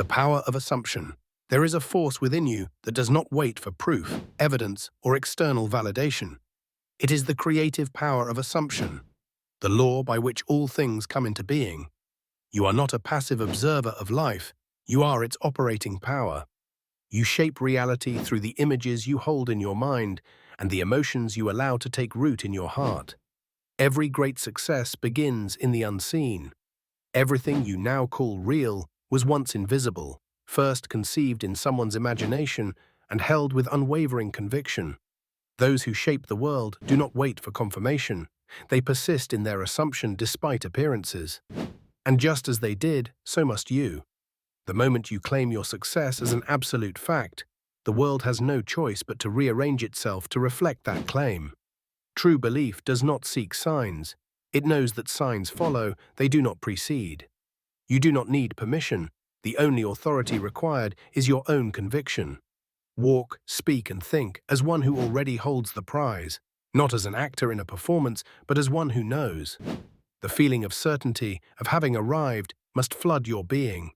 power of assumption. There is a force within you that does not wait for proof, evidence, or external validation. It is the creative power of assumption, the law by which all things come into being. You are not a passive observer of life, you are its operating power. You shape reality through the images you hold in your mind and the emotions you allow to take root in your heart. Every great success begins in the unseen. Everything you now call real was once invisible, first conceived in someone's imagination and held with unwavering conviction. Those who shape the world do not wait for confirmation. They persist in their assumption despite appearances. And just as they did, so must you. The moment you claim your success as an absolute fact, the world has no choice but to rearrange itself to reflect that claim. True belief does not seek signs. It knows that signs follow, they do not precede. You do not need permission. The only authority required is your own conviction. Walk, speak, and think as one who already holds the prize, not as an actor in a performance, but as one who knows. The feeling of certainty, of having arrived, must flood your being.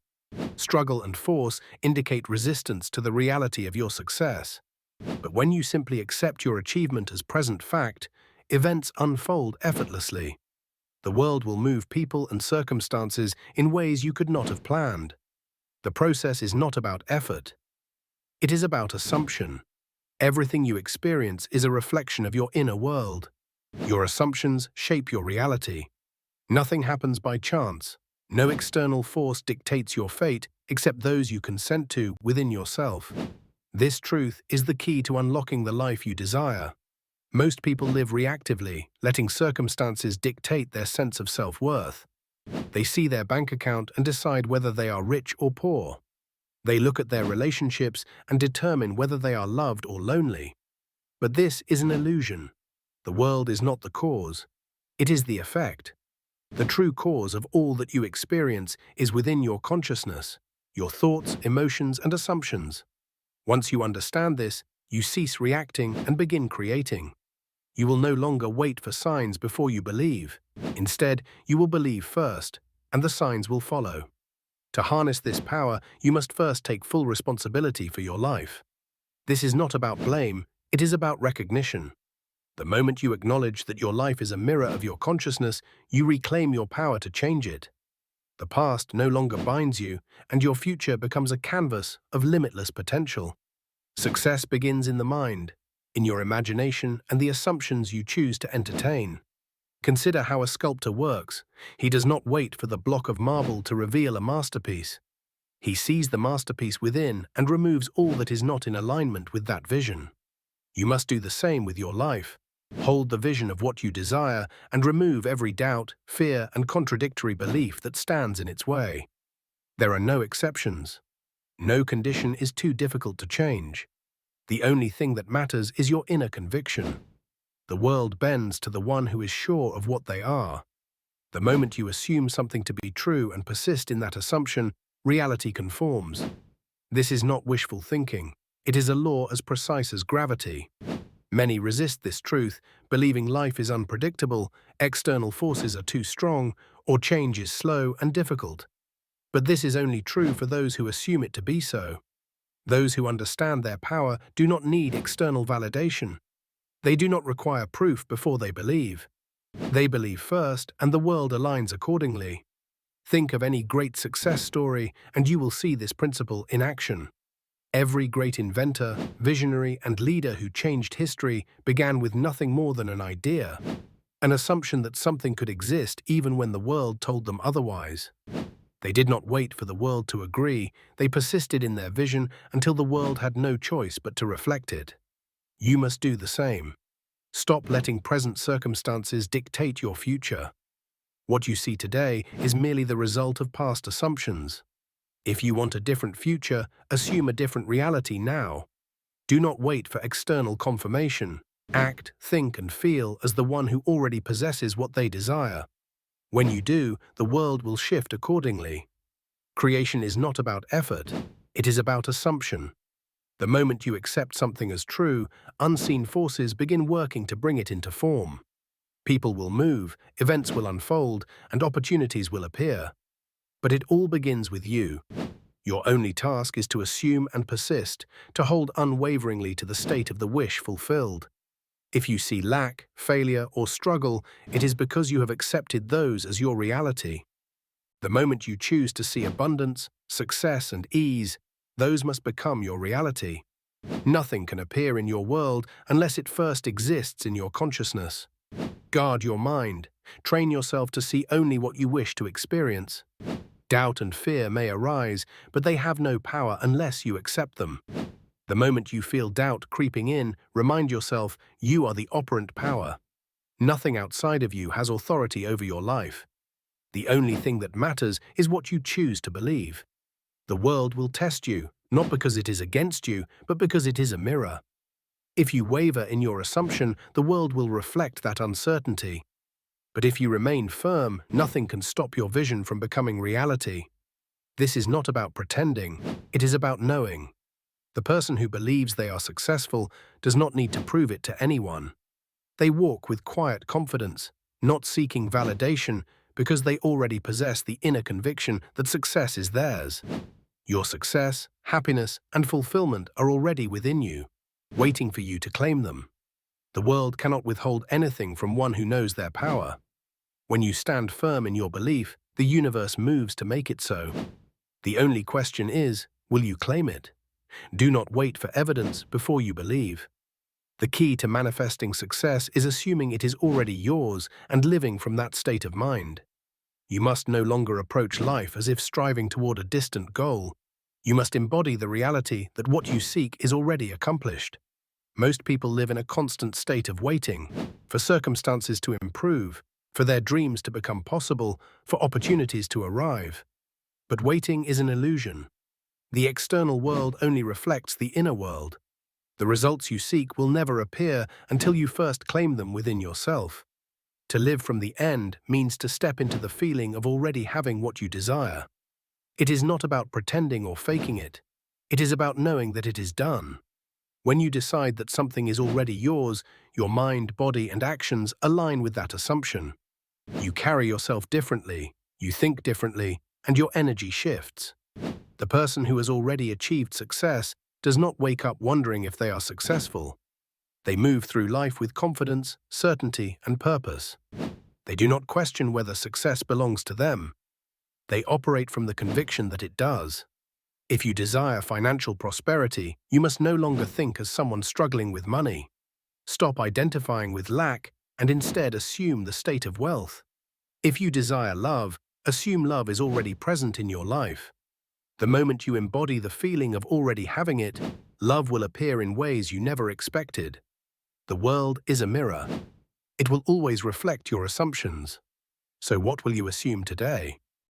Struggle and force indicate resistance to the reality of your success. But when you simply accept your achievement as present fact, events unfold effortlessly. The world will move people and circumstances in ways you could not have planned. The process is not about effort. It is about assumption. Everything you experience is a reflection of your inner world. Your assumptions shape your reality. Nothing happens by chance. No external force dictates your fate except those you consent to within yourself. This truth is the key to unlocking the life you desire. Most people live reactively, letting circumstances dictate their sense of self-worth. They see their bank account and decide whether they are rich or poor. They look at their relationships and determine whether they are loved or lonely. But this is an illusion. The world is not the cause. It is the effect. The true cause of all that you experience is within your consciousness, your thoughts, emotions, and assumptions. Once you understand this, you cease reacting and begin creating. You will no longer wait for signs before you believe. Instead, you will believe first, and the signs will follow. To harness this power, you must first take full responsibility for your life. This is not about blame, it is about recognition. The moment you acknowledge that your life is a mirror of your consciousness, you reclaim your power to change it. The past no longer binds you, and your future becomes a canvas of limitless potential. Success begins in the mind, in your imagination and the assumptions you choose to entertain. Consider how a sculptor works. He does not wait for the block of marble to reveal a masterpiece. He sees the masterpiece within and removes all that is not in alignment with that vision. You must do the same with your life. Hold the vision of what you desire and remove every doubt, fear, and contradictory belief that stands in its way. There are no exceptions. No condition is too difficult to change. The only thing that matters is your inner conviction. The world bends to the one who is sure of what they are. The moment you assume something to be true and persist in that assumption, reality conforms. This is not wishful thinking. It is a law as precise as gravity. Many resist this truth, believing life is unpredictable, external forces are too strong, or change is slow and difficult. But this is only true for those who assume it to be so. Those who understand their power do not need external validation. They do not require proof before they believe. They believe first, and the world aligns accordingly. Think of any great success story, and you will see this principle in action. Every great inventor, visionary, and leader who changed history began with nothing more than an idea, an assumption that something could exist even when the world told them otherwise. They did not wait for the world to agree, they persisted in their vision until the world had no choice but to reflect it. You must do the same. Stop letting present circumstances dictate your future. What you see today is merely the result of past assumptions. If you want a different future, assume a different reality now. Do not wait for external confirmation. Act, think, and feel as the one who already possesses what they desire. When you do, the world will shift accordingly. Creation is not about effort, it is about assumption. The moment you accept something as true, unseen forces begin working to bring it into form. People will move, events will unfold, and opportunities will appear. But it all begins with you. Your only task is to assume and persist, to hold unwaveringly to the state of the wish fulfilled. If you see lack, failure, or struggle, it is because you have accepted those as your reality. The moment you choose to see abundance, success, and ease, those must become your reality. Nothing can appear in your world unless it first exists in your consciousness. Guard your mind. Train yourself to see only what you wish to experience. Doubt and fear may arise, but they have no power unless you accept them. The moment you feel doubt creeping in, remind yourself you are the operant power. Nothing outside of you has authority over your life. The only thing that matters is what you choose to believe. The world will test you, not because it is against you, but because it is a mirror. If you waver in your assumption, the world will reflect that uncertainty. But if you remain firm, nothing can stop your vision from becoming reality. This is not about pretending, it is about knowing. The person who believes they are successful does not need to prove it to anyone. They walk with quiet confidence, not seeking validation, because they already possess the inner conviction that success is theirs. Your success, happiness, and fulfillment are already within you, waiting for you to claim them. The world cannot withhold anything from one who knows their power. When you stand firm in your belief, the universe moves to make it so. The only question is, will you claim it? Do not wait for evidence before you believe. The key to manifesting success is assuming it is already yours and living from that state of mind. You must no longer approach life as if striving toward a distant goal. You must embody the reality that what you seek is already accomplished. Most people live in a constant state of waiting, for circumstances to improve, for their dreams to become possible, for opportunities to arrive. But waiting is an illusion. The external world only reflects the inner world. The results you seek will never appear until you first claim them within yourself. To live from the end means to step into the feeling of already having what you desire. It is not about pretending or faking it. It is about knowing that it is done. When you decide that something is already yours, your mind, body, and actions align with that assumption. You carry yourself differently, you think differently, and your energy shifts. The person who has already achieved success does not wake up wondering if they are successful. They move through life with confidence, certainty, and purpose. They do not question whether success belongs to them. They operate from the conviction that it does. If you desire financial prosperity, you must no longer think as someone struggling with money. Stop identifying with lack and instead assume the state of wealth. If you desire love, assume love is already present in your life. The moment you embody the feeling of already having it, love will appear in ways you never expected. The world is a mirror. It will always reflect your assumptions. So what will you assume today?